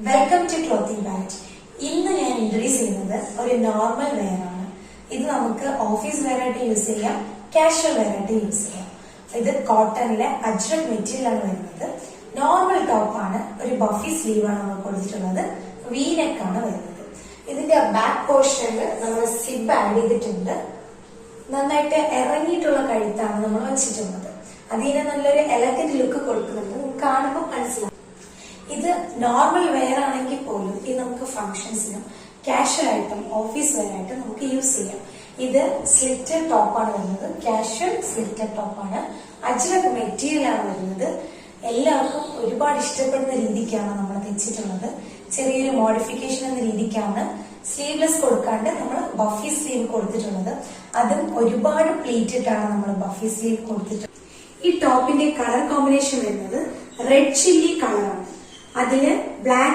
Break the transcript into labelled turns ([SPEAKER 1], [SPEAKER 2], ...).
[SPEAKER 1] Welcome to clothing palette. ഇന്ന് ഞാൻ introduce ചെയ്യുന്നത് ഒരു നോർമൽ വെയർ ആണ്. ഇത് നമുക്ക് ഓഫീസ് വെയർ ആയിട്ട് യൂസ് ചെയ്യാം, കാഷ്വൽ വെയർ ആയിട്ട് യൂസ് ചെയ്യാം. ഇത് കോട്ടണിലെ അജ്രക് മെറ്റീരിയൽ ആണ് വരുന്നത്. നോർമൽ ടോപ്പ് ആണ്, ഒരു ബഫി സ്ലീവ് ആണ് നമ്മൾ കൊടുത്തിട്ടുള്ളത്. വി നെക്ക് ആണ് വരുന്നത്. ഇതിന്റെ ബാക്ക് പോർഷനിൽ നമ്മൾ സിബ് ആഡ് ചെയ്തിട്ടുണ്ട്. നന്നായിട്ട് ഇറങ്ങിയിട്ടുള്ള കഴുത്താണ് നമ്മൾ വെച്ചിട്ടുള്ളത്. അതിന് നല്ലൊരു എലഗന്റ് ലുക്ക് കൊടുക്കുന്നുണ്ട്, കാണുമ്പോൾ മനസ്സിലാവും. ഇത് നോർമൽ വെയർ ആണെങ്കിൽ പോലും ഇത് നമുക്ക് ഫംഗ്ഷൻസിനും കാഷ്വൽ ആയിട്ടും ഓഫീസ് വെയർ ആയിട്ടും നമുക്ക് യൂസ് ചെയ്യാം. ഇത് സ്ലിറ്റഡ് ടോപ്പാണ് വരുന്നത്, കാഷ്വൽ സ്ലിറ്റഡ് ടോപ്പാണ്. അജ്രക് മെറ്റീരിയൽ ആണ് വരുന്നത്. എല്ലാവർക്കും ഒരുപാട് ഇഷ്ടപ്പെടുന്ന രീതിക്കാണ് നമ്മൾ തെച്ചിട്ടുള്ളത്. ചെറിയൊരു മോഡിഫിക്കേഷൻ എന്ന രീതിക്കാണ് സ്ലീവ്ലെസ് കൊടുക്കാണ്ട് നമ്മൾ ബഫി സ്ലീവ് കൊടുത്തിട്ടുള്ളത്. അതും ഒരുപാട് പ്ലീറ്റഡ് ആണ് നമ്മൾ ബഫി സ്ലീവ് കൊടുത്തിട്ടുള്ളത്. ഈ ടോപ്പിന്റെ കളർ കോമ്പിനേഷൻ വരുന്നത് റെഡ് ചില്ലി കളറാണ്. അതില് ബ്ലാക്ക്